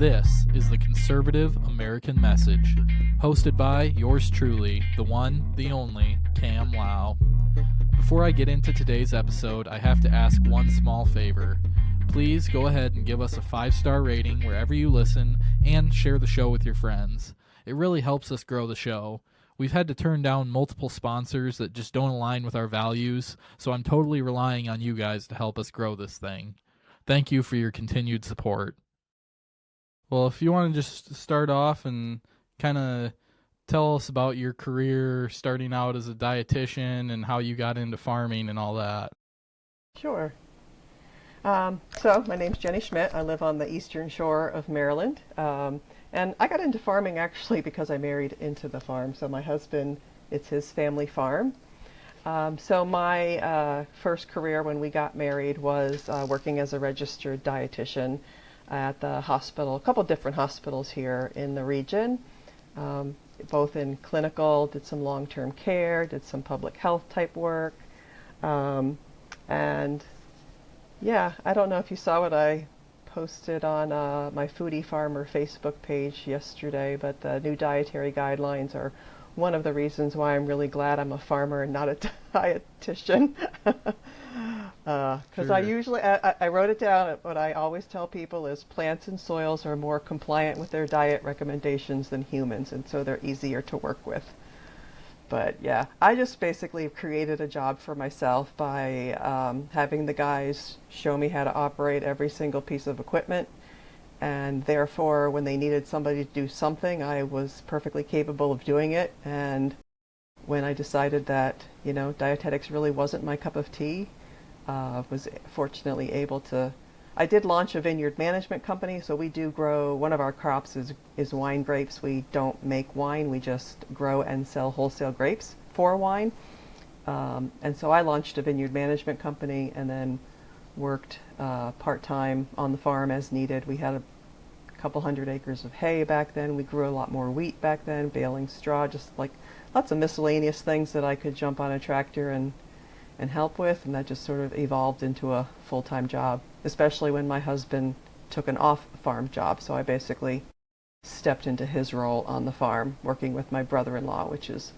This is the Conservative American Message, hosted by yours truly, the one, the only, Cam Lau. Before I get into today's episode, I have to ask one small favor. Please go ahead and give us a 5-star rating wherever you listen and share the show with your friends. It really helps us grow the show. We've had to turn down multiple sponsors that just don't align with our values, so I'm totally relying on you guys to help us grow this thing. Thank you for your continued support. Well, if you want to just start off and kind of tell us about your career starting out as a dietitian and how you got into farming and all that. Sure. So my name's Jenny Schmidt. I live on the eastern shore of Maryland. And I got into farming actually because I married into the farm. So my husband, it's his family farm. So my first career when we got married was working as a registered dietitian at the hospital, a couple different hospitals here in the region, both in clinical, did some long-term care, did some public health type work. And yeah, I don't know if you saw what I posted on my Foodie Farmer Facebook page yesterday, but the new dietary guidelines are one of the reasons why I'm really glad I'm a farmer and not a dietitian. Because I usually, I wrote it down, what I always tell people is plants and soils are more compliant with their diet recommendations than humans, and so they're easier to work with. But yeah, I just basically created a job for myself by having the guys show me how to operate every single piece of equipment. And therefore, when they needed somebody to do something, I was perfectly capable of doing it. And when I decided that, you know, dietetics really wasn't my cup of tea, was fortunately able to, I did launch a vineyard management company, so we do grow, one of our crops is wine grapes. We don't make wine, we just grow and sell wholesale grapes for wine. And so I launched a vineyard management company and then worked part-time on the farm as needed. We had a couple hundred acres of hay back then. We grew a lot more wheat back then, baling straw, just like lots of miscellaneous things that I could jump on a tractor and help with, and that just sort of evolved into a full-time job, especially when my husband took an off-farm job. So I basically stepped into his role on the farm, working with my brother-in-law, which is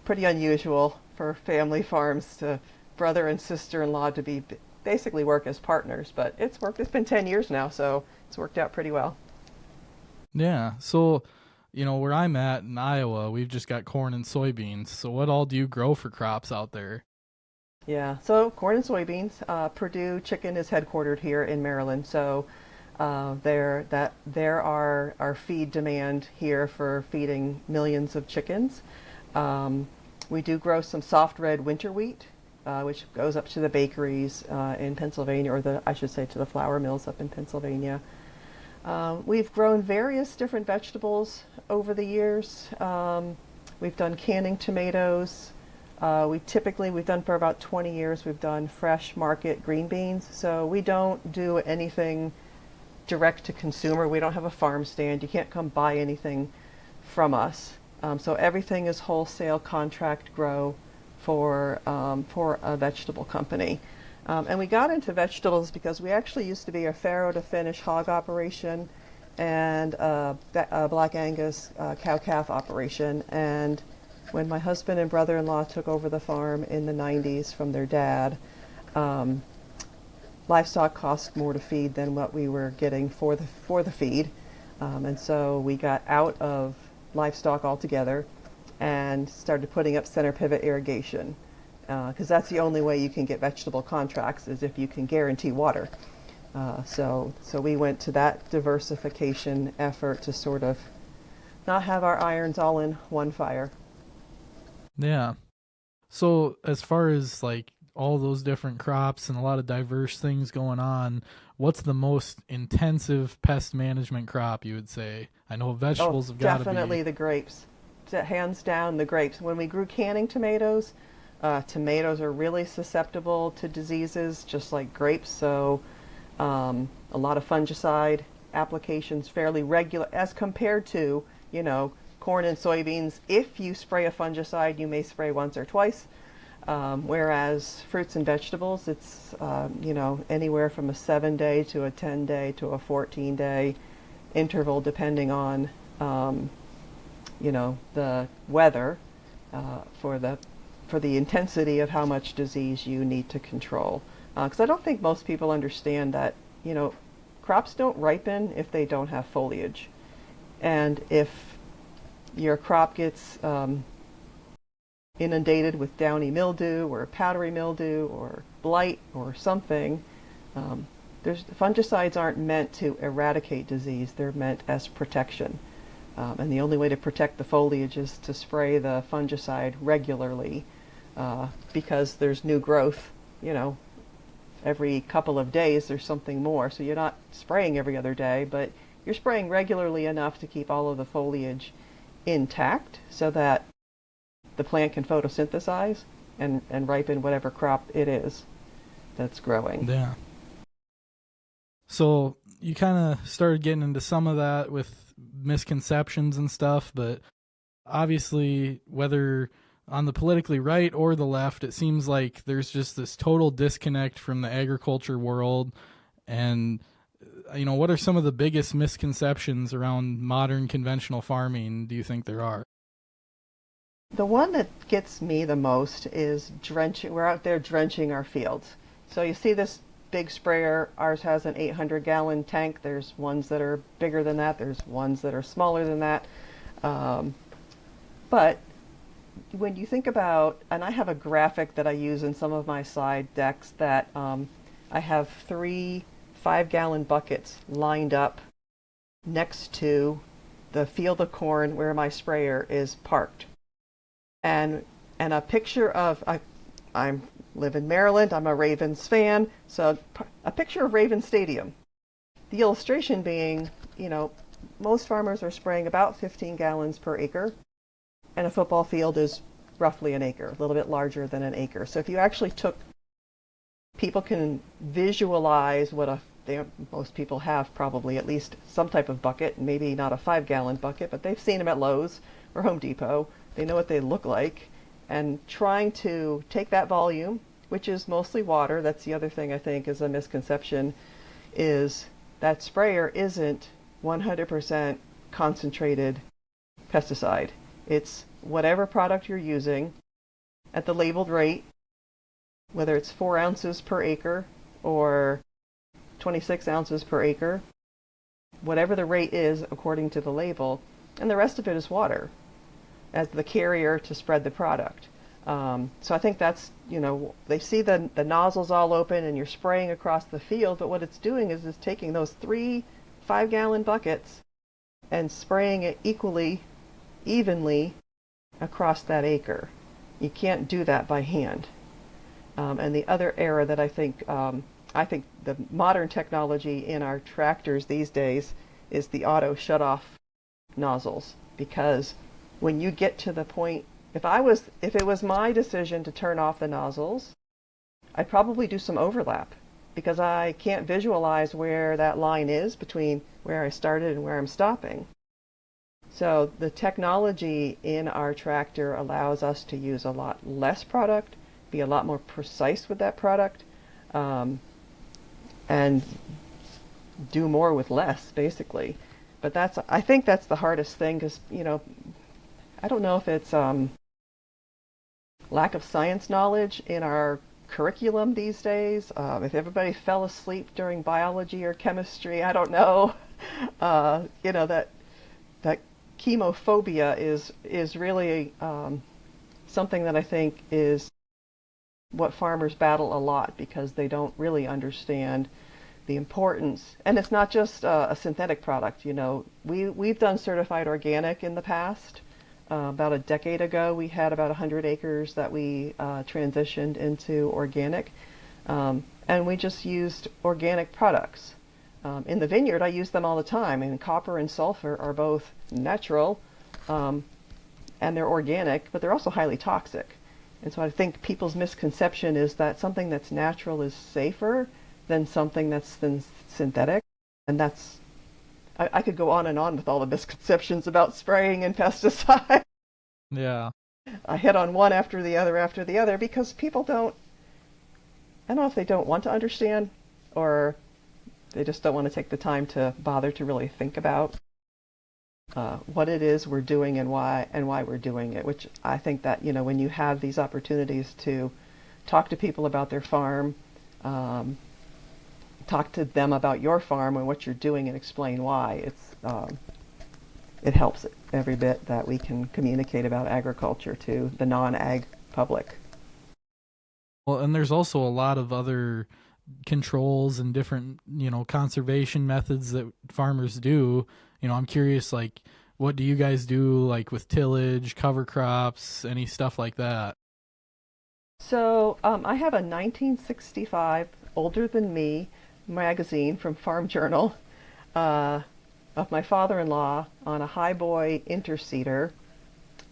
pretty unusual for family farms, to brother and sister-in-law to be basically work as partners. But it's worked. It's been 10 years now, so it's worked out pretty well. Yeah, so, you know, where I'm at in Iowa, we've just got corn and soybeans. So what all do you grow for crops out there? Yeah, so corn and soybeans. Purdue Chicken is headquartered here in Maryland, so there are our feed demand here for feeding millions of chickens. We do grow some soft red winter wheat, which goes up to the bakeries in Pennsylvania, or I should say to the flour mills up in Pennsylvania. We've grown various different vegetables over the years. We've done canning tomatoes. We've done for about 20 years, we've done fresh market green beans. So we don't do anything direct to consumer. We don't have a farm stand. You can't come buy anything from us. So everything is wholesale contract grow for a vegetable company. And we got into vegetables because we actually used to be a farrow to finish hog operation and a Black Angus cow-calf operation. And when my husband and brother-in-law took over the farm in the 90s from their dad, livestock cost more to feed than what we were getting for the feed. And so we got out of livestock altogether and started putting up center pivot irrigation, because that's the only way you can get vegetable contracts, is if you can guarantee water. So we went to that diversification effort to sort of not have our irons all in one fire. Yeah. So as far as like all those different crops and a lot of diverse things going on, what's the most intensive pest management crop you would say? I know vegetables have got to be. Definitely the grapes. Hands down, the grapes. When we grew canning tomatoes, tomatoes are really susceptible to diseases just like grapes. So a lot of fungicide applications, fairly regular as compared to, you know, corn and soybeans. If you spray a fungicide, you may spray once or twice. Whereas fruits and vegetables, it's, you know, anywhere from a 7-day to a 10-day to a 14-day. interval depending on the weather for the intensity of how much disease you need to control. Because I don't think most people understand that crops don't ripen if they don't have foliage, and if your crop gets inundated with downy mildew or powdery mildew or blight or something, fungicides aren't meant to eradicate disease. They're meant as protection. And the only way to protect the foliage is to spray the fungicide regularly, because there's new growth, every couple of days there's something more. So you're not spraying every other day, but you're spraying regularly enough to keep all of the foliage intact so that the plant can photosynthesize and ripen whatever crop it is that's growing. Yeah. So you kind of started getting into some of that with misconceptions and stuff, but obviously, whether on the politically right or the left, it seems like there's just this total disconnect from the agriculture world. And what are some of the biggest misconceptions around modern conventional farming do you think there are? The one that gets me the most is drenching. We're out there drenching our fields. So you see this big sprayer. Ours has an 800-gallon tank. There's ones that are bigger than that. There's ones that are smaller than that. But when you think about, and I have a graphic that I use in some of my slide decks, that I have 3 5-gallon buckets lined up next to the field of corn where my sprayer is parked. And a picture of, I live in Maryland, I'm a Ravens fan, so a picture of Raven Stadium. The illustration being, most farmers are spraying about 15 gallons per acre, and a football field is roughly an acre, a little bit larger than an acre. So if you actually people can visualize what most people have probably at least some type of bucket, maybe not a 5-gallon bucket, but they've seen them at Lowe's or Home Depot. They know what they look like, and trying to take that volume, which is mostly water. That's the other thing I think is a misconception, is that sprayer isn't 100% concentrated pesticide. It's whatever product you're using at the labeled rate, whether it's 4 ounces per acre or 26 ounces per acre, whatever the rate is according to the label, and the rest of it is water as the carrier to spread the product. So I think that's, they see the nozzles all open and you're spraying across the field, but what it's doing is taking those 3 5-gallon buckets and spraying it evenly across that acre. You can't do that by hand. And the other error that I think the modern technology in our tractors these days is the auto shut-off nozzles, because when you get to the point, if it was my decision to turn off the nozzles, I'd probably do some overlap, because I can't visualize where that line is between where I started and where I'm stopping. So the technology in our tractor allows us to use a lot less product, be a lot more precise with that product, and do more with less, basically. But I think that's the hardest thing, because I don't know if it's lack of science knowledge in our curriculum these days. If everybody fell asleep during biology or chemistry, I don't know. That chemophobia is really something that I think is what farmers battle a lot, because they don't really understand the importance. And it's not just a synthetic product. We've done certified organic in the past. About a decade ago, we had about 100 acres that we transitioned into organic, and we just used organic products. In the vineyard, I use them all the time, and copper and sulfur are both natural, and they're organic, but they're also highly toxic. And so I think people's misconception is that something that's natural is safer than something that's synthetic, and that's I could go on and on with all the misconceptions about spraying and pesticides. Yeah. I hit on one after the other, because people I don't know if they don't want to understand, or They just don't want to take the time to bother to really think about what it is we're doing and why we're doing it. Which I think that when you have these opportunities to talk to people about their farm, talk to them about your farm and what you're doing, and explain why, it helps every bit that we can communicate about agriculture to the non-ag public. Well, and there's also a lot of other controls and different, conservation methods that farmers do. I'm curious, like, what do you guys do, like with tillage, cover crops, any stuff like that? So I have a 1965 Older Than Me magazine from Farm Journal of my father-in-law on a highboy interseeder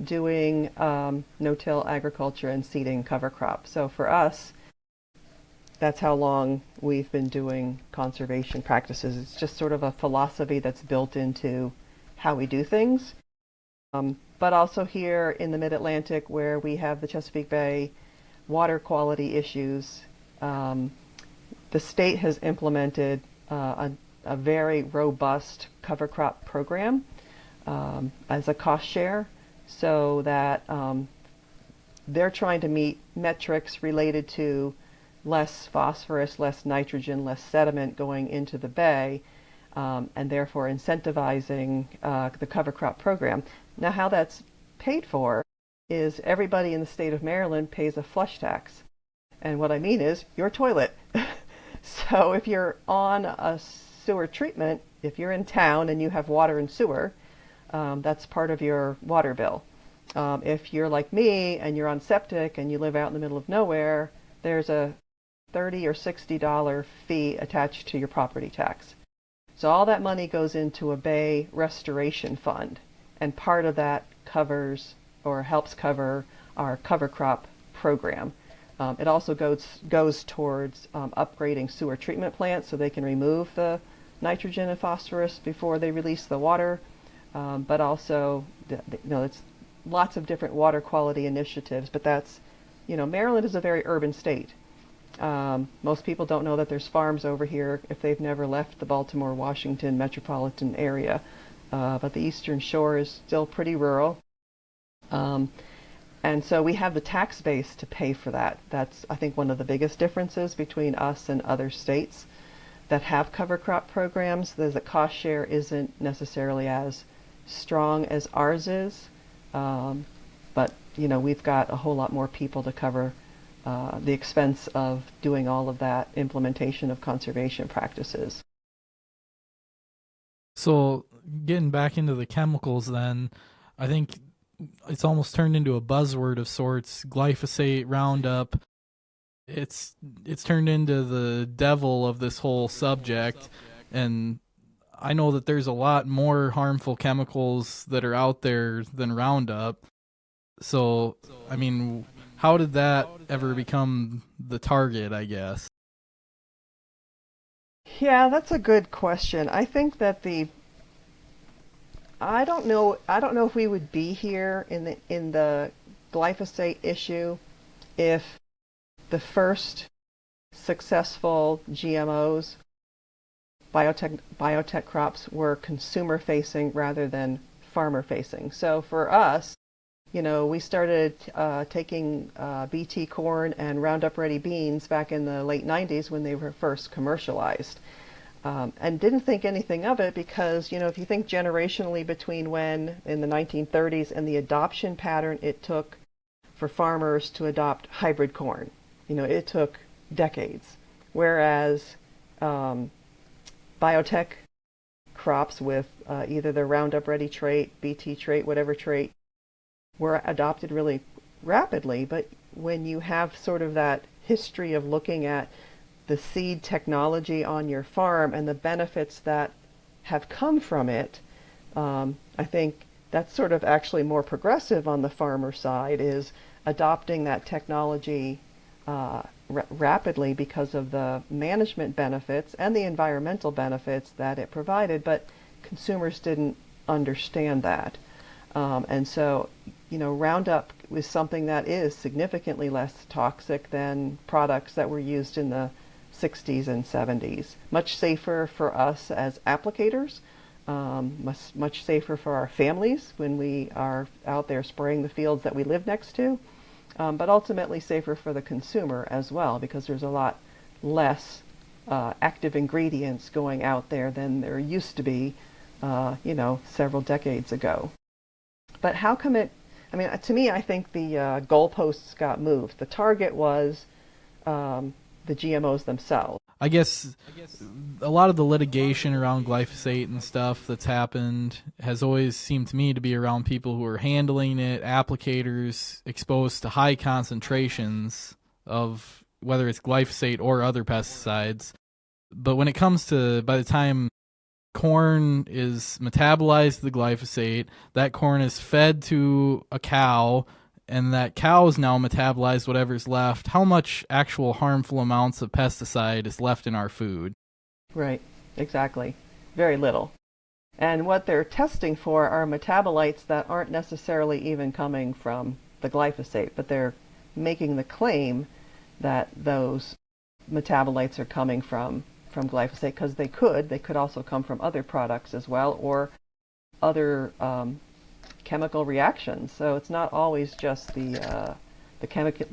doing no-till agriculture and seeding cover crop. So for us, that's how long we've been doing conservation practices. It's just sort of a philosophy that's built into how we do things. But also here in the Mid-Atlantic, where we have the Chesapeake Bay water quality issues, the state has implemented a very robust cover crop program as a cost share, so that they're trying to meet metrics related to less phosphorus, less nitrogen, less sediment going into the bay, and therefore incentivizing the cover crop program. Now, how that's paid for is everybody in the state of Maryland pays a flush tax. And what I mean is your toilet. So if you're on a sewer treatment, if you're in town and you have water and sewer, that's part of your water bill. If you're like me and you're on septic and you live out in the middle of nowhere, there's a $30 or $60 fee attached to your property tax. So all that money goes into a bay restoration fund, and part of that covers or helps cover our cover crop program. It also goes towards upgrading sewer treatment plants so they can remove the nitrogen and phosphorus before they release the water, but also it's lots of different water quality initiatives. But that's, Maryland is a very urban state. Most people don't know that there's farms over here if they've never left the Baltimore, Washington metropolitan area. But the Eastern Shore is still pretty rural. And so we have the tax base to pay for that. That's, I think, one of the biggest differences between us and other states that have cover crop programs. The cost share isn't necessarily as strong as ours is. But, we've got a whole lot more people to cover the expense of doing all of that implementation of conservation practices. So getting back into the chemicals then, I think it's almost turned into a buzzword of sorts. Glyphosate, Roundup. It's turned into the devil of this whole subject, and I know that there's a lot more harmful chemicals that are out there than Roundup. So, I mean, how did that ever become the target, I guess? Yeah, that's a good question. I think that I don't know if we would be here in the glyphosate issue if the first successful GMOs, biotech crops, were consumer facing rather than farmer facing. So for us, we started taking BT corn and Roundup Ready beans back in the late 90s when they were first commercialized. And didn't think anything of it because, if you think generationally between when in the 1930s and the adoption pattern it took for farmers to adopt hybrid corn, it took decades. Whereas biotech crops with either the Roundup Ready trait, BT trait, whatever trait, were adopted really rapidly. But when you have sort of that history of looking at the seed technology on your farm and the benefits that have come from it, I think that's sort of actually more progressive on the farmer side, is adopting that technology rapidly because of the management benefits and the environmental benefits that it provided, but consumers didn't understand that. And so, Roundup is something that is significantly less toxic than products that were used in the 60s and 70s. Much safer for us as applicators, much safer for our families when we are out there spraying the fields that we live next to, but ultimately safer for the consumer as well, because there's a lot less active ingredients going out there than there used to be, several decades ago. But how come to me, I think the goalposts got moved. The target was the GMOs themselves. I guess a lot of the litigation around glyphosate and stuff that's happened has always seemed to me to be around people who are handling it, applicators exposed to high concentrations of whether it's glyphosate or other pesticides. But when it comes to, by the time corn is metabolized the glyphosate, that corn is fed to a cow, and that cow is now metabolized whatever's left, how much actual harmful amounts of pesticide is left in our food? Right, exactly. Very little. And what they're testing for are metabolites that aren't necessarily even coming from the glyphosate, but they're making the claim that those metabolites are coming from glyphosate, because they could also come from other products as well, or other chemical reactions. So it's not always just the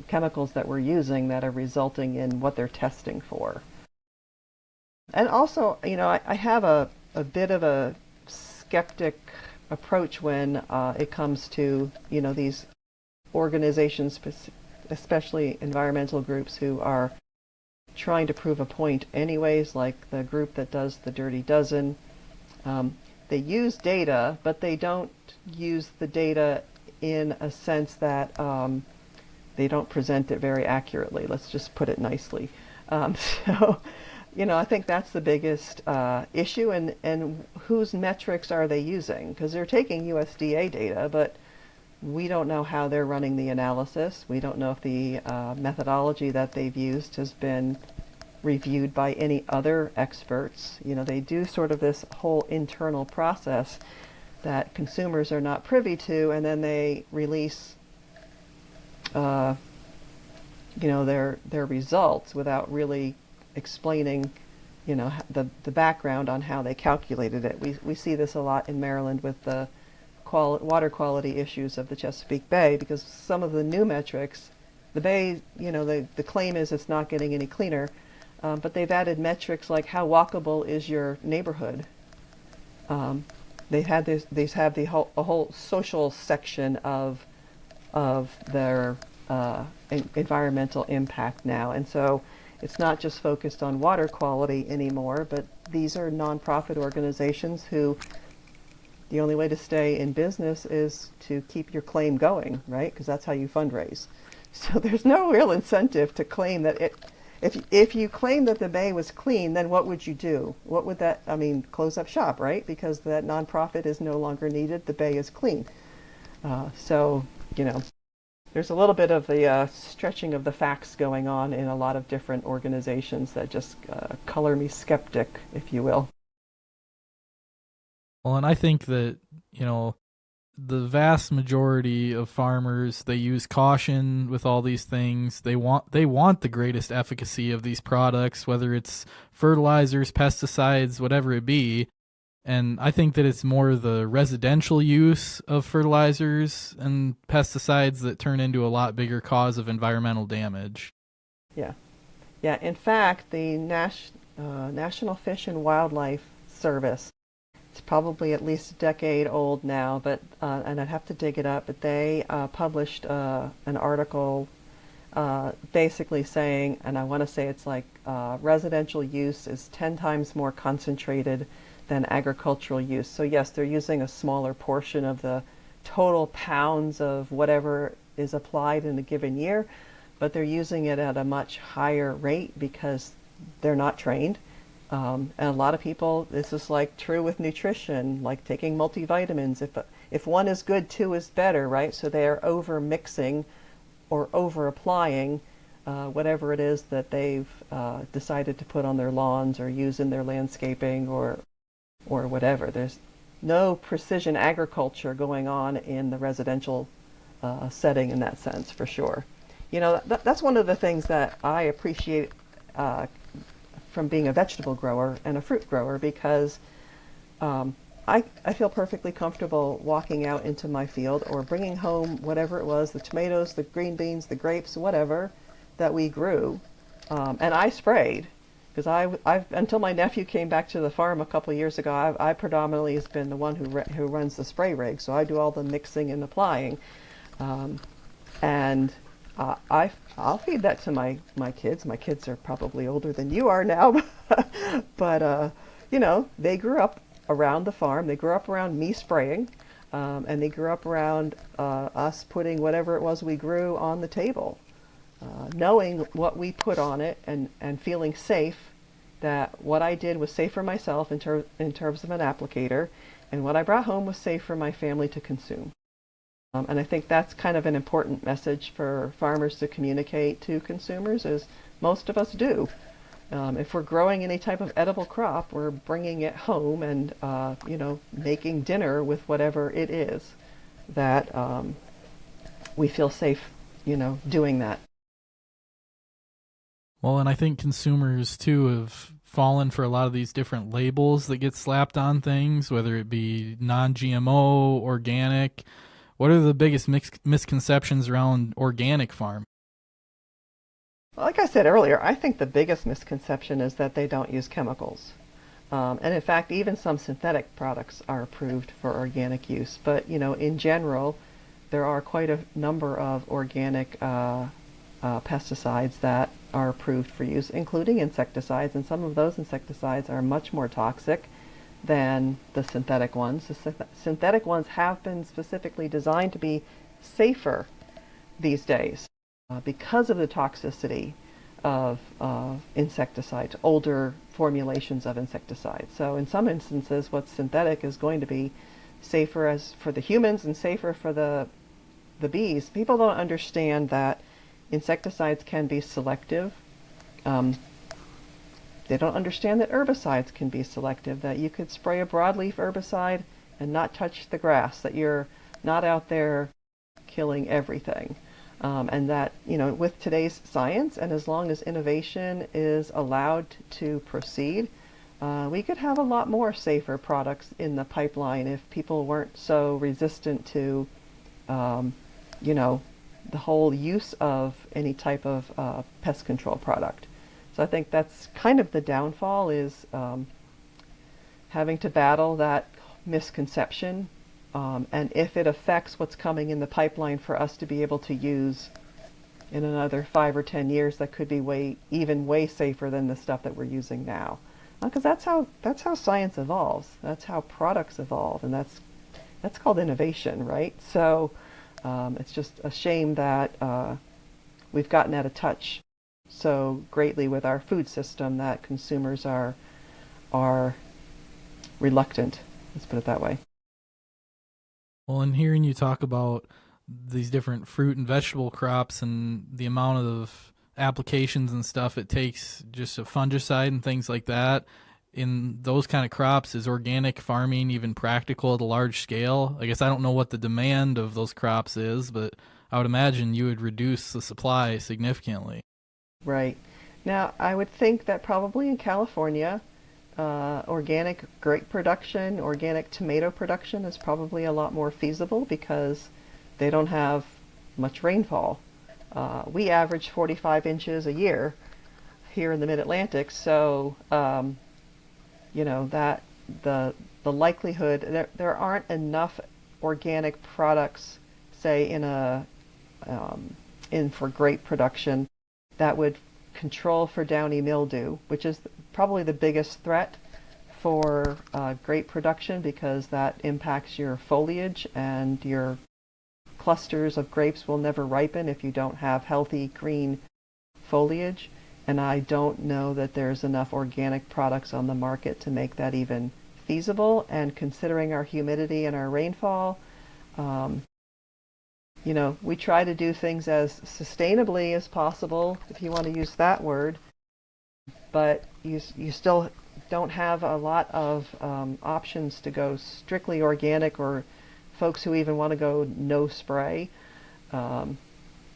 chemicals that we're using that are resulting in what they're testing for. And also, I have a bit of a skeptic approach when it comes to, these organizations, especially environmental groups, who are trying to prove a point anyways, like the group that does the Dirty Dozen. They use data, but they don't use the data in a sense that they don't present it very accurately. Let's just put it nicely. So, I think that's the biggest issue. And whose metrics are they using? Because they're taking USDA data, but we don't know how they're running the analysis. We don't know if the methodology that they've used has been reviewed by any other experts. They do sort of this whole internal process that consumers are not privy to, and then they release their results without really explaining the background on how they calculated it. We see this a lot in Maryland with the water quality issues of the Chesapeake Bay, because some of the new metrics, the bay, the claim is it's not getting any cleaner, but they've added metrics like how walkable is your neighborhood. They have a whole social section of their environmental impact now, and so it's not just focused on water quality anymore, but these are nonprofit organizations who the only way to stay in business is to keep your claim going, right? Because that's how you fundraise. So there's no real incentive to claim that if you claim that the bay was clean, then what would you do? What would that, close up shop, right? Because that nonprofit is no longer needed, the bay is clean. There's a little bit of the stretching of the facts going on in a lot of different organizations that just color me skeptic, if you will. Well, and I think that, the vast majority of farmers, they use caution with all these things. They want the greatest efficacy of these products, whether it's fertilizers, pesticides, whatever it be. And I think that it's more the residential use of fertilizers and pesticides that turn into a lot bigger cause of environmental damage. Yeah. Yeah. In fact, the National Fish and Wildlife Service, it's probably at least a decade old now, but and I'd have to dig it up, but they published an article basically saying, and I want to say it's like residential use is 10 times more concentrated than agricultural use. So yes, they're using a smaller portion of the total pounds of whatever is applied in a given year, but they're using it at a much higher rate because they're not trained. And a lot of people, this is like true with nutrition, like taking multivitamins. If one is good, two is better, right? So they are over mixing or over applying whatever it is that they've decided to put on their lawns or use in their landscaping or whatever. There's no precision agriculture going on in the residential setting in that sense, for sure. That's one of the things that I appreciate uh, from being a vegetable grower and a fruit grower, because I feel perfectly comfortable walking out into my field or bringing home whatever it was, the tomatoes, the green beans, the grapes, whatever that we grew. And I sprayed because I've until my nephew came back to the farm a couple of years ago, I predominantly has been the one who runs the spray rig. So I do all the mixing and applying. Um, and I'll feed that to my kids. My kids are probably older than you are now, but they grew up around the farm. They grew up around me spraying, and they grew up around us putting whatever it was we grew on the table, knowing what we put on it, and feeling safe that what I did was safe for myself in terms of an applicator, and what I brought home was safe for my family to consume. And I think that's kind of an important message for farmers to communicate to consumers, as most of us do. If we're growing any type of edible crop, we're bringing it home and, making dinner with whatever it is that we feel safe, doing that. Well, and I think consumers too have fallen for a lot of these different labels that get slapped on things, whether it be non-GMO, organic. What are the biggest misconceptions around organic farm? Like I said earlier, I think the biggest misconception is that they don't use chemicals. And in fact, even some synthetic products are approved for organic use. But, in general, there are quite a number of organic pesticides that are approved for use, including insecticides. And some of those insecticides are much more toxic than the synthetic ones. The synthetic ones have been specifically designed to be safer these days because of the toxicity of insecticides, older formulations of insecticides. So in some instances, what's synthetic is going to be safer as for the humans and safer for the bees. People don't understand that insecticides can be selective. They don't understand that herbicides can be selective, that you could spray a broadleaf herbicide and not touch the grass, that you're not out there killing everything. And that, with today's science, and as long as innovation is allowed to proceed, we could have a lot more safer products in the pipeline if people weren't so resistant to, the whole use of any type of pest control product. So I think that's kind of the downfall, is having to battle that misconception, and if it affects what's coming in the pipeline for us to be able to use in another 5 or 10 years, that could be way safer than the stuff that we're using now. Because that's how science evolves. That's how products evolve, and that's called innovation, right? So it's just a shame that we've gotten out of touch so greatly with our food system that consumers are reluctant. Let's put it that way. Well, in hearing you talk about these different fruit and vegetable crops and the amount of applications and stuff it takes, just a fungicide and things like that, in those kind of crops, is organic farming even practical at a large scale? I guess I don't know what the demand of those crops is, but I would imagine you would reduce the supply significantly. Right. Now, I would think that probably in California, organic grape production, organic tomato production is probably a lot more feasible because they don't have much rainfall. We average 45 inches a year here in the Mid-Atlantic, so that the likelihood there aren't enough organic products, say in for grape production, that would control for downy mildew, which is probably the biggest threat for grape production, because that impacts your foliage, and your clusters of grapes will never ripen if you don't have healthy green foliage. And I don't know that there's enough organic products on the market to make that even feasible. And considering our humidity and our rainfall, we try to do things as sustainably as possible, if you want to use that word, but you still don't have a lot of options to go strictly organic, or folks who even want to go no spray.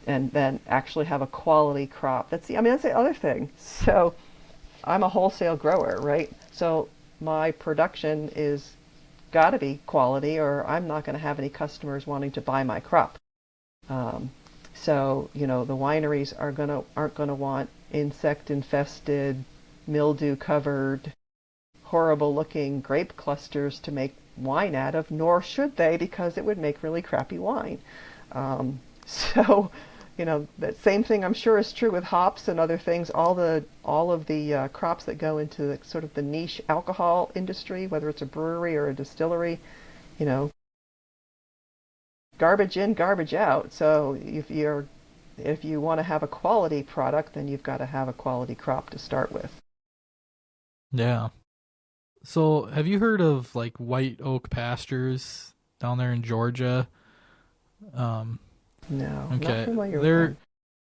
and then actually have a quality crop. That's the other thing. So I'm a wholesale grower, right? So my production is got to be quality, or I'm not going to have any customers wanting to buy my crop. Um, so the wineries aren't gonna want insect infested, mildew covered, horrible looking grape clusters to make wine out of, nor should they, because it would make really crappy wine. So, that same thing I'm sure is true with hops and other things. All of the crops that go into sort of the niche alcohol industry, whether it's a brewery or a distillery, you know, garbage in, garbage out. So if you want to have a quality product, then you've got to have a quality crop to start with. Yeah. So, have you heard of like white oak pastures down there in Georgia? Um, No, not okay, familiar with they're them.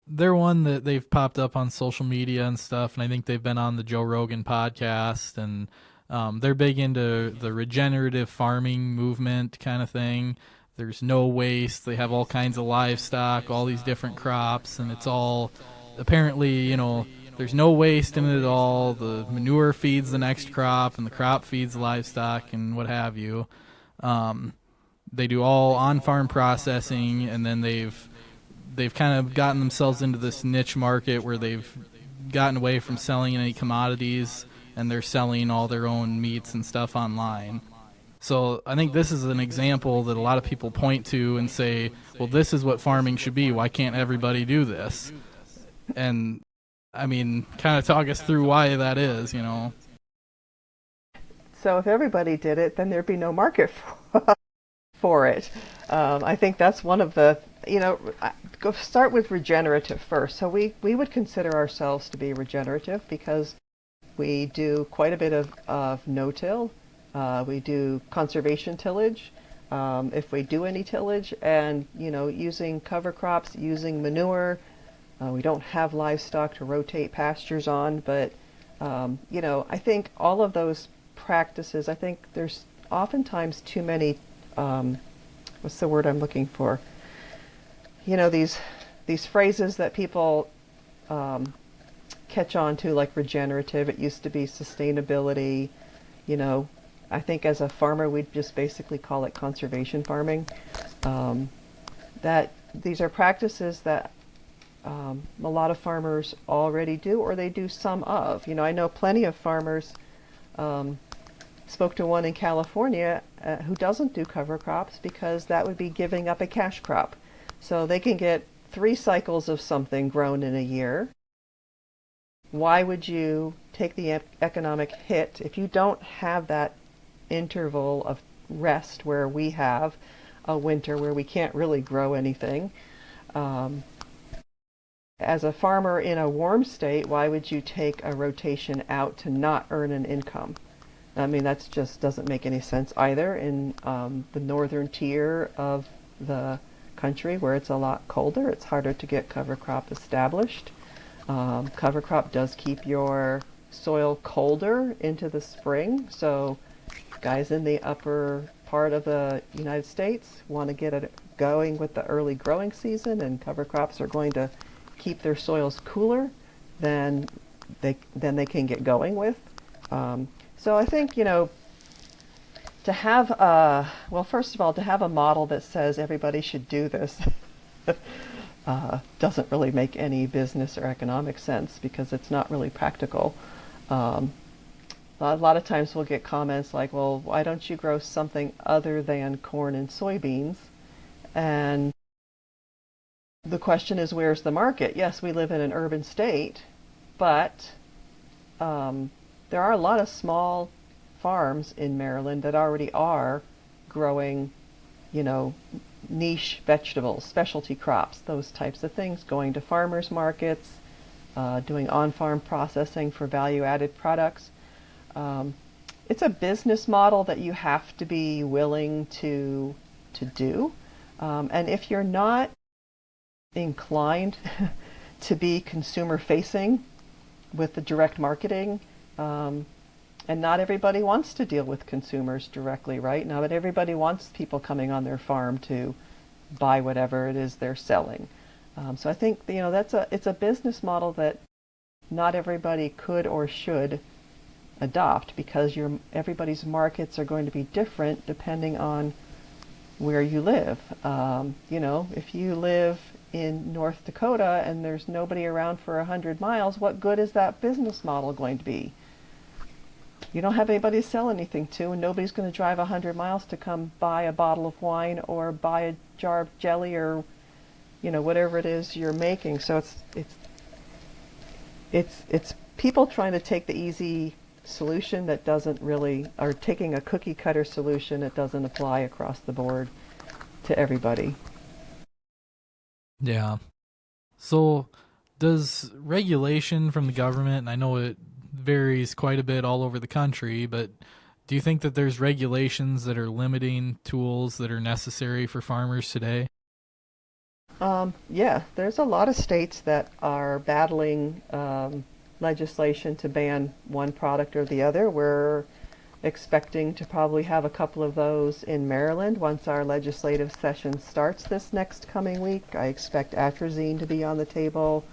they're one that they've popped up on social media and stuff, and I think they've been on the Joe Rogan podcast, and they're big into the regenerative farming movement kind of thing. There's no waste. They have all kinds of livestock, all these different crops, and it's all apparently, there's no waste in it at all. The manure feeds the next crop, and the crop feeds livestock, and what have you. Um, they do all on-farm processing, and then they've kind of gotten themselves into this niche market where they've gotten away from selling any commodities, and they're selling all their own meats and stuff online. So I think this is an example that a lot of people point to and say, well, this is what farming should be. Why can't everybody do this? And I mean, kind of talk us through why that is. So if everybody did it, then there'd be no market for it. I think that's one of the, go start with regenerative first. So we would consider ourselves to be regenerative because we do quite a bit of no-till. We do conservation tillage. If we do any tillage, and using cover crops, using manure. We don't have livestock to rotate pastures on, but I think all of those practices, I think there's oftentimes too many, what's the word I'm looking for? These phrases that people catch on to, like regenerative. It used to be sustainability. I think as a farmer, we'd just basically call it conservation farming. That these are practices that a lot of farmers already do, or they do some of. I know plenty of farmers. Spoke to one in California who doesn't do cover crops because that would be giving up a cash crop. So they can get 3 cycles of something grown in a year. Why would you take the economic hit if you don't have that interval of rest where we have a winter where we can't really grow anything? As a farmer in a warm state, why would you take a rotation out to not earn an income? I mean, that just doesn't make any sense either in the northern tier of the country where it's a lot colder. It's harder to get cover crop established. Cover crop does keep your soil colder into the spring, so guys in the upper part of the United States want to get it going with the early growing season, and cover crops are going to keep their soils cooler than they can get going with. So I think, to have first of all, to have a model that says everybody should do this doesn't really make any business or economic sense because it's not really practical. A lot of times we'll get comments like, well, why don't you grow something other than corn and soybeans? And the question is, where's the market? Yes, we live in an urban state, but there are a lot of small farms in Maryland that already are growing, niche vegetables, specialty crops, those types of things, going to farmers markets, doing on-farm processing for value-added products. It's a business model that you have to be willing to do. And if you're not inclined to be consumer facing with the direct marketing, and not everybody wants to deal with consumers directly, right? Now, but everybody wants people coming on their farm to buy whatever it is they're selling. So I think it's a business model that not everybody could or should adopt because everybody's markets are going to be different depending on where you live. If you live in North Dakota and there's nobody around for 100 miles, what good is that business model going to be? You don't have anybody to sell anything to, and nobody's going to drive 100 miles to come buy a bottle of wine or buy a jar of jelly or whatever it is you're making. So it's people trying to take the easy solution that doesn't really, or taking a cookie cutter solution that doesn't apply across the board to everybody. Yeah. So, does regulation from the government, and I know it varies quite a bit all over the country, but do you think that there's regulations that are limiting tools that are necessary for farmers today? Yeah, there's a lot of states that are battling legislation to ban one product or the other. We're expecting to probably have a couple of those in Maryland once our legislative session starts this next coming week. I expect atrazine to be on the table,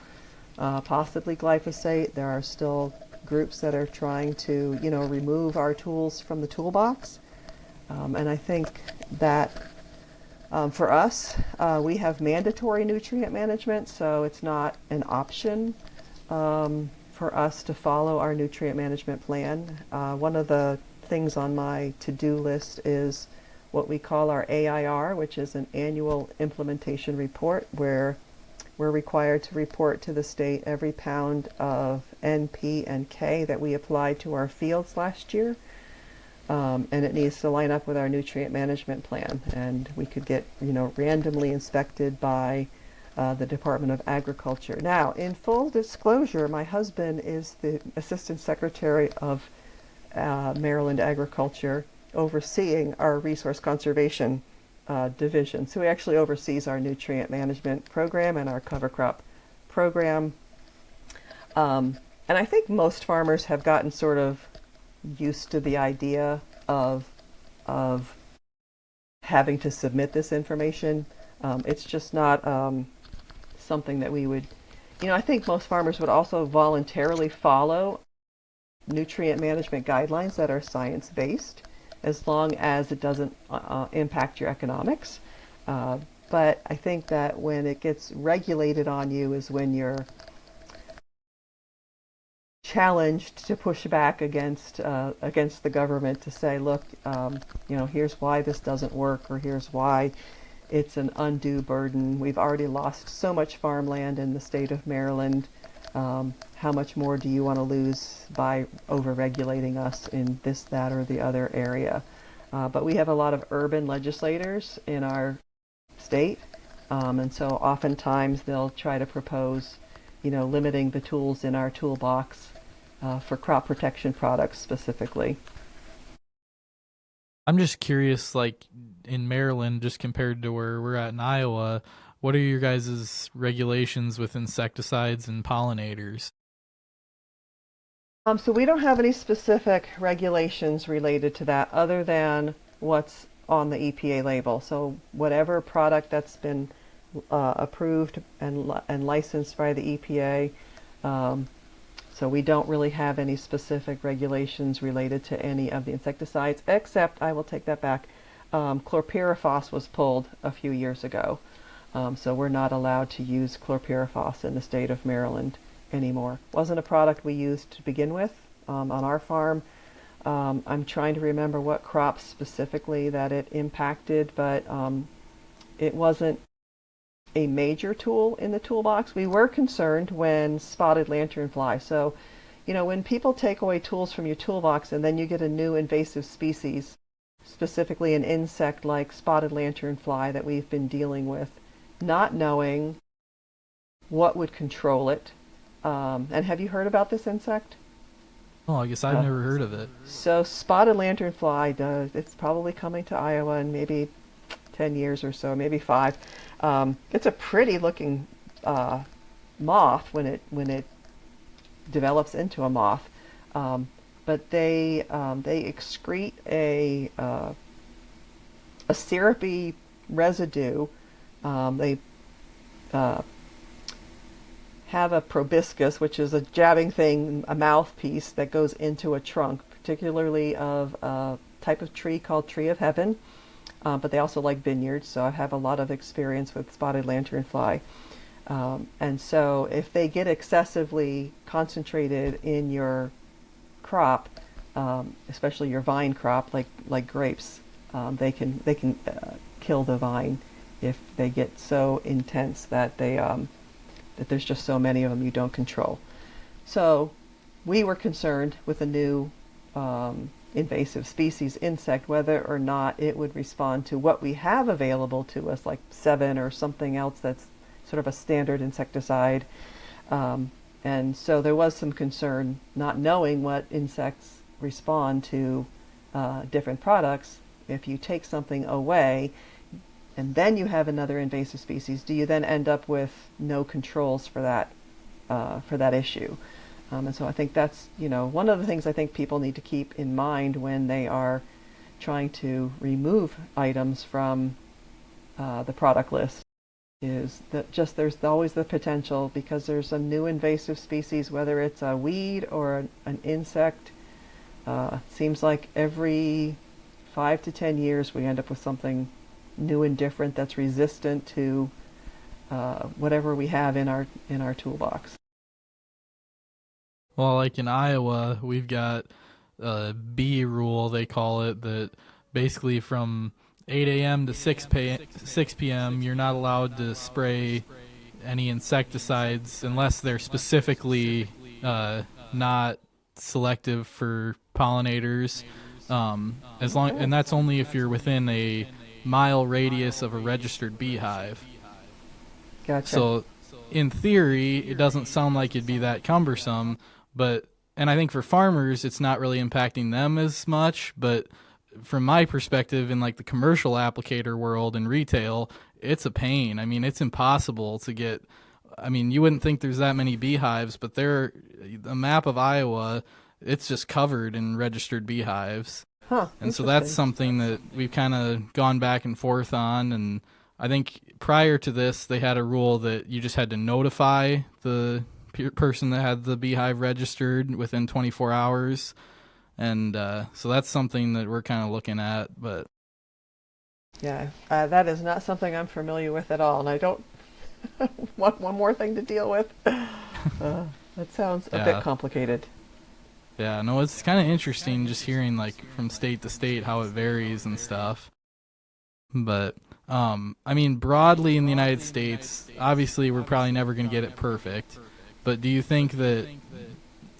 possibly glyphosate. There are still groups that are trying to, remove our tools from the toolbox. And I think that for us, we have mandatory nutrient management, so it's not an option for us to follow our nutrient management plan. One of the things on my to-do list is what we call our AIR, which is an annual implementation report, where we're required to report to the state every pound of NP and K that we applied to our fields last year. And it needs to line up with our nutrient management plan. And we could get, randomly inspected by the Department of Agriculture. Now, in full disclosure, my husband is the Assistant Secretary of Maryland Agriculture, overseeing our resource conservation division. So he actually oversees our nutrient management program and our cover crop program. And I think most farmers have gotten sort of used to the idea of having to submit this information. It's just not something that we would, I think most farmers would also voluntarily follow nutrient management guidelines that are science-based, as long as it doesn't impact your economics. But I think that when it gets regulated on you is when you're challenged to push back against the government to say, look, here's why this doesn't work, or here's why it's an undue burden. We've already lost so much farmland in the state of Maryland. How much more do you want to lose by overregulating us in this, that, or the other area? But we have a lot of urban legislators in our state, and so oftentimes they'll try to propose, limiting the tools in our toolbox for crop protection products specifically. I'm just curious, like in Maryland, just compared to where we're at in Iowa, what are your guys' regulations with insecticides and pollinators? So we don't have any specific regulations related to that other than what's on the EPA label. So whatever product that's been approved and licensed by the EPA. So we don't really have any specific regulations related to any of the insecticides, except, I will take that back, chlorpyrifos was pulled a few years ago. So we're not allowed to use chlorpyrifos in the state of Maryland anymore. Wasn't a product we used to begin with on our farm. I'm trying to remember what crops specifically that it impacted, but it wasn't a major tool in the toolbox. We were concerned when spotted lanternfly. So, when people take away tools from your toolbox and then you get a new invasive species, specifically an insect like spotted lanternfly that we've been dealing with, not knowing what would control it. And have you heard about this insect? Oh, I guess I've never heard of it. So spotted lanternfly, it's probably coming to Iowa in maybe 10 years or so, maybe 5. It's a pretty looking moth when it develops into a moth. But they excrete a syrupy residue. They have a proboscis, which is a jabbing thing, a mouthpiece that goes into a trunk, particularly of a type of tree called tree of heaven. But they also like vineyards, so I have a lot of experience with spotted lanternfly. And so if they get excessively concentrated in your crop, especially your vine crop, like grapes, they can kill the vine if they get so intense that that there's just so many of them you don't control. So we were concerned with a new invasive species insect, whether or not it would respond to what we have available to us, like Sevin or something else that's sort of a standard insecticide. And so there was some concern not knowing what insects respond to different products. If you take something away and then you have another invasive species, do you then end up with no controls for that issue? And so I think that's, one of the things I think people need to keep in mind when they are trying to remove items from the product list, is that just there's always the potential, because there's a new invasive species, whether it's a weed or an insect. Seems like every 5 to 10 years we end up with something new and different that's resistant to whatever we have in our toolbox. Well, like in Iowa, we've got a bee rule, they call it, that basically from 8 a.m. to 6 p.m., you're not allowed to spray any insecticides unless they're specifically not selective for pollinators. And that's only if you're within a mile radius of a registered beehive. Gotcha. So, in theory, it doesn't sound like it'd be that cumbersome, and I think for farmers, it's not really impacting them as much, but from my perspective, in like the commercial applicator world and retail, it's a pain. I mean, it's impossible to get. I mean, you wouldn't think there's that many beehives, but a map of Iowa, it's just covered in registered beehives. Huh, and so that's something that we've kind of gone back and forth on. And I think prior to this, they had a rule that you just had to notify the person that had the beehive registered within 24 hours. And so that's something that we're kind of looking at. But yeah, that is not something I'm familiar with at all, and I don't want one more thing to deal with. That sounds a bit complicated. Yeah, no, it's kind of interesting just hearing like from state to state how it varies and stuff. But I mean, broadly in the United States, obviously we're probably never going to get it perfect. But do you think that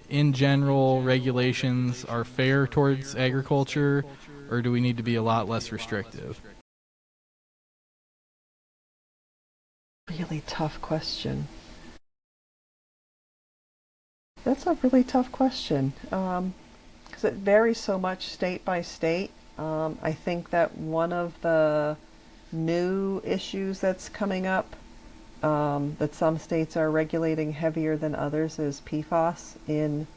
in general regulations are fair towards agriculture, or do we need to be a lot less restrictive? Really tough question. That's a really tough question, because it varies so much state by state. I think that one of the new issues that's coming up, that some states are regulating heavier than others, is PFAS in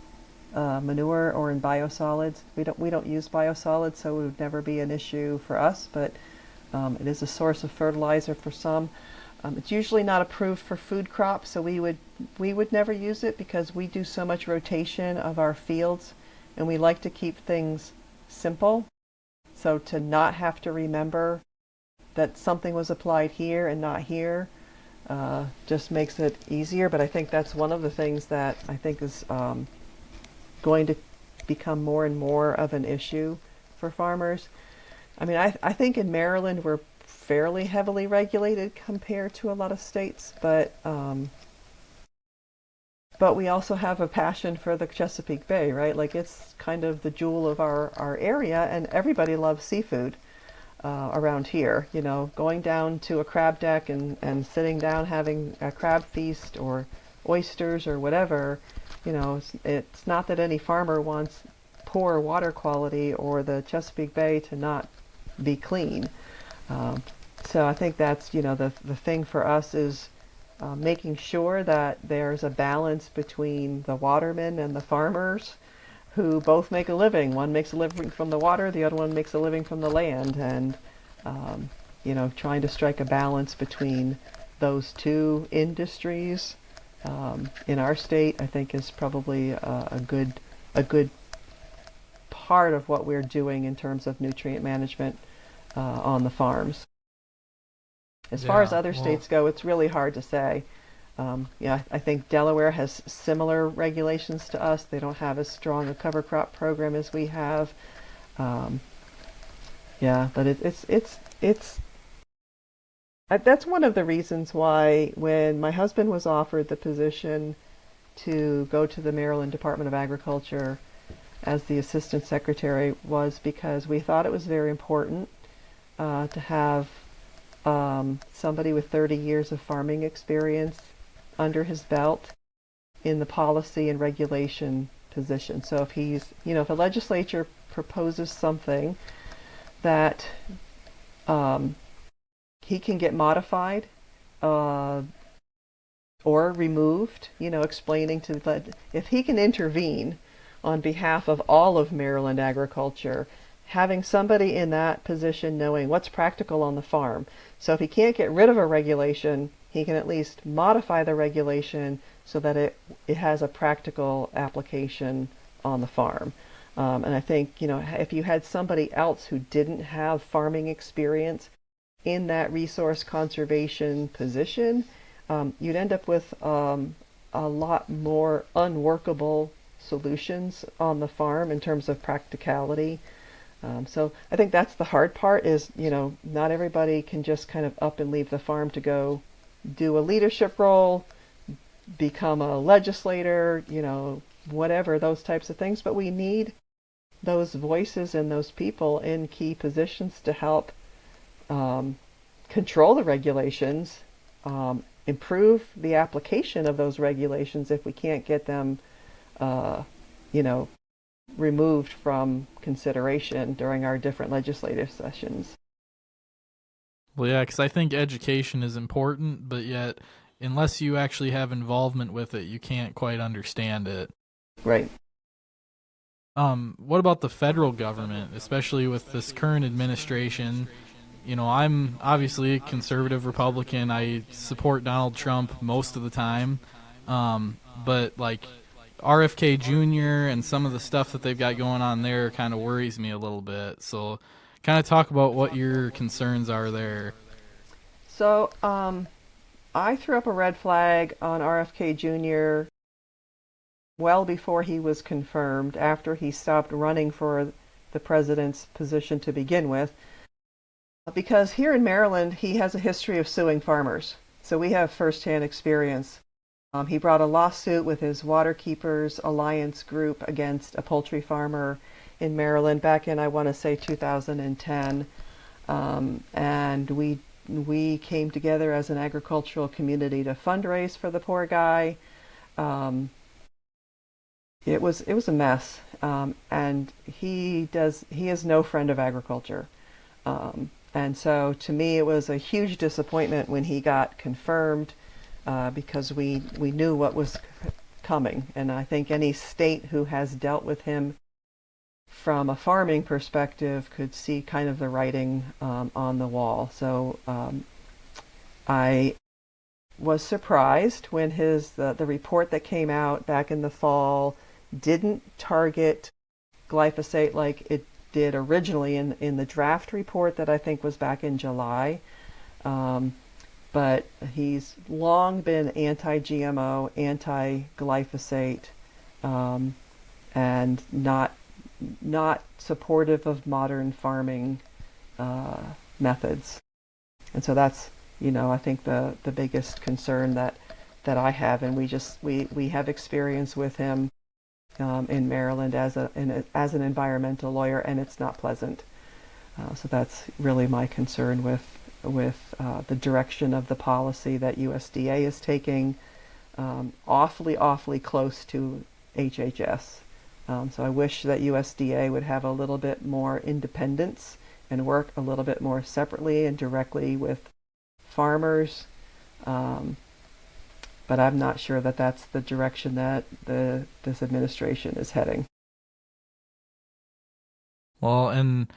manure or in biosolids. We don't use biosolids, so it would never be an issue for us, but it is a source of fertilizer for some. It's usually not approved for food crops, so we would never use it because we do so much rotation of our fields, and we like to keep things simple. So to not have to remember that something was applied here and not here just makes it easier. But I think that's one of the things that I think is going to become more and more of an issue for farmers. I mean, I think in Maryland we're fairly heavily regulated compared to a lot of states, but we also have a passion for the Chesapeake Bay, right? Like, it's kind of the jewel of our area, and everybody loves seafood around here. Going down to a crab deck and sitting down having a crab feast or oysters or whatever. It's not that any farmer wants poor water quality or the Chesapeake Bay to not be clean. So I think that's, the thing for us is making sure that there's a balance between the watermen and the farmers, who both make a living. One makes a living from the water, the other one makes a living from the land, and trying to strike a balance between those two industries in our state, I think is probably a good part of what we're doing in terms of nutrient management on the farms. As far as Yeah. other Well, states go, it's really hard to say. Yeah, I think Delaware has similar regulations to us. They don't have as strong a cover crop program as we have. Um, yeah, but it's that's one of the reasons why when my husband was offered the position to go to the Maryland Department of Agriculture as the assistant secretary was because we thought it was very important to have somebody with 30 years of farming experience under his belt in the policy and regulation position. So if a legislature proposes something that um, he can get modified uh, or removed, explaining if he can intervene on behalf of all of Maryland agriculture, having somebody in that position knowing what's practical on the farm. So if he can't get rid of a regulation, he can at least modify the regulation so that it has a practical application on the farm. And I think, if you had somebody else who didn't have farming experience in that resource conservation position, you'd end up with a lot more unworkable solutions on the farm in terms of practicality. So I think that's the hard part is, not everybody can just kind of up and leave the farm to go do a leadership role, become a legislator, whatever, those types of things. But we need those voices and those people in key positions to help um, control the regulations, improve the application of those regulations if we can't get them, uh, you know, removed from consideration during our different legislative sessions. well, yeah, because I think education is important, but yet, unless you actually have involvement with it, you can't quite understand it. Right. What about the federal government, especially with this current administration? I'm obviously a conservative Republican. I support Donald Trump most of the time. But like RFK Jr. and some of the stuff that they've got going on there kind of worries me a little bit. So, kind of talk about what your concerns are there. So I threw up a red flag on RFK Jr. well before he was confirmed, after he stopped running for the president's position to begin with, because here in Maryland, he has a history of suing farmers. So we have firsthand experience. He brought a lawsuit with his Waterkeepers Alliance group against a poultry farmer in Maryland back in, I want to say, 2010. And we came together as an agricultural community to fundraise for the poor guy. Um, it was a mess, and he is no friend of agriculture. And so to me, it was a huge disappointment when he got confirmed, because we knew what was coming. And I think any state who has dealt with him from a farming perspective could see kind of the writing on the wall. So I was surprised when the report that came out back in the fall didn't target glyphosate like it did originally in the draft report that I think was back in July. But he's long been anti-GMO, anti-glyphosate, and not supportive of modern farming methods. And so that's, I think the biggest concern that I have, and we have experience with him in Maryland as an environmental lawyer, and it's not pleasant. So that's really my concern with the direction of the policy that USDA is taking, awfully close to HHS. So I wish that USDA would have a little bit more independence and work a little bit more separately and directly with farmers. But I'm not sure that that's the direction that this administration is heading. Well, and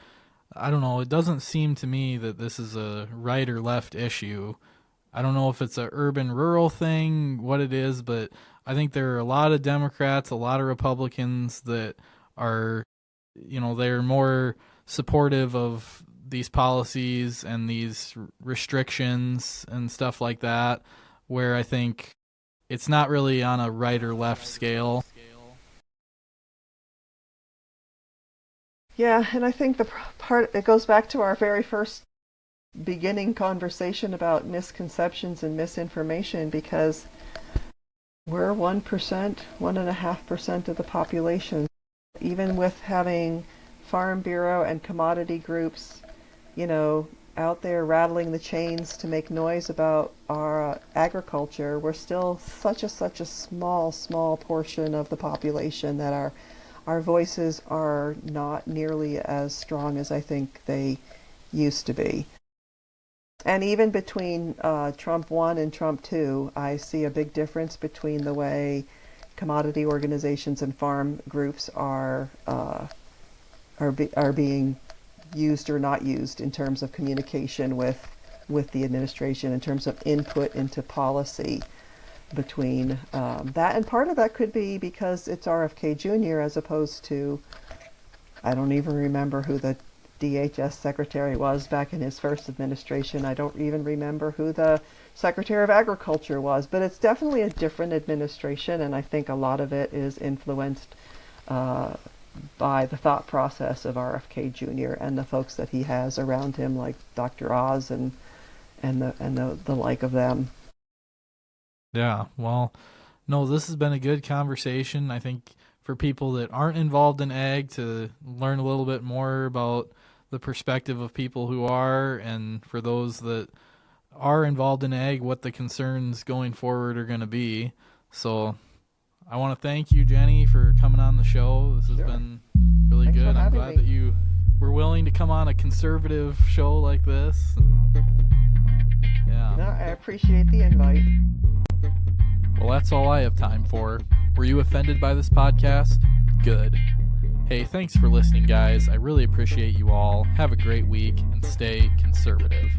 I don't know, it doesn't seem to me that this is a right or left issue. I don't know if it's a urban-rural thing, what it is, but I think there are a lot of Democrats, a lot of Republicans that are, they're more supportive of these policies and these restrictions and stuff like that, where I think it's not really on a right or left scale. Yeah, and I think the part it goes back to our very first beginning conversation about misconceptions and misinformation, because we're 1%, 1.5% of the population. Even with having Farm Bureau and commodity groups, out there rattling the chains to make noise about our agriculture, we're still such a small portion of the population that our voices are not nearly as strong as I think they used to be. And even between Trump 1 and Trump 2, I see a big difference between the way commodity organizations and farm groups are being used or not used in terms of communication with the administration, in terms of input into policy between that. And part of that could be because it's RFK Jr. as opposed to, I don't even remember who the DHS secretary was back in his first administration. I don't even remember who the Secretary of Agriculture was, but it's definitely a different administration, and I think a lot of it is influenced by the thought process of RFK Jr. and the folks that he has around him, like Dr. Oz and the like of them. Yeah, well, no, this has been a good conversation. I think for people that aren't involved in ag to learn a little bit more about the perspective of people who are, and for those that are involved in ag, what the concerns going forward are going to be. So I want to thank you, Jenny, for coming on the show. This has been really Thanks good. I'm glad me. that you were willing to come on a conservative show like this. Yeah. No, I appreciate the invite. Well, that's all I have time for. Were you offended by this podcast? Good. Hey, thanks for listening, guys. I really appreciate you all. Have a great week and stay conservative.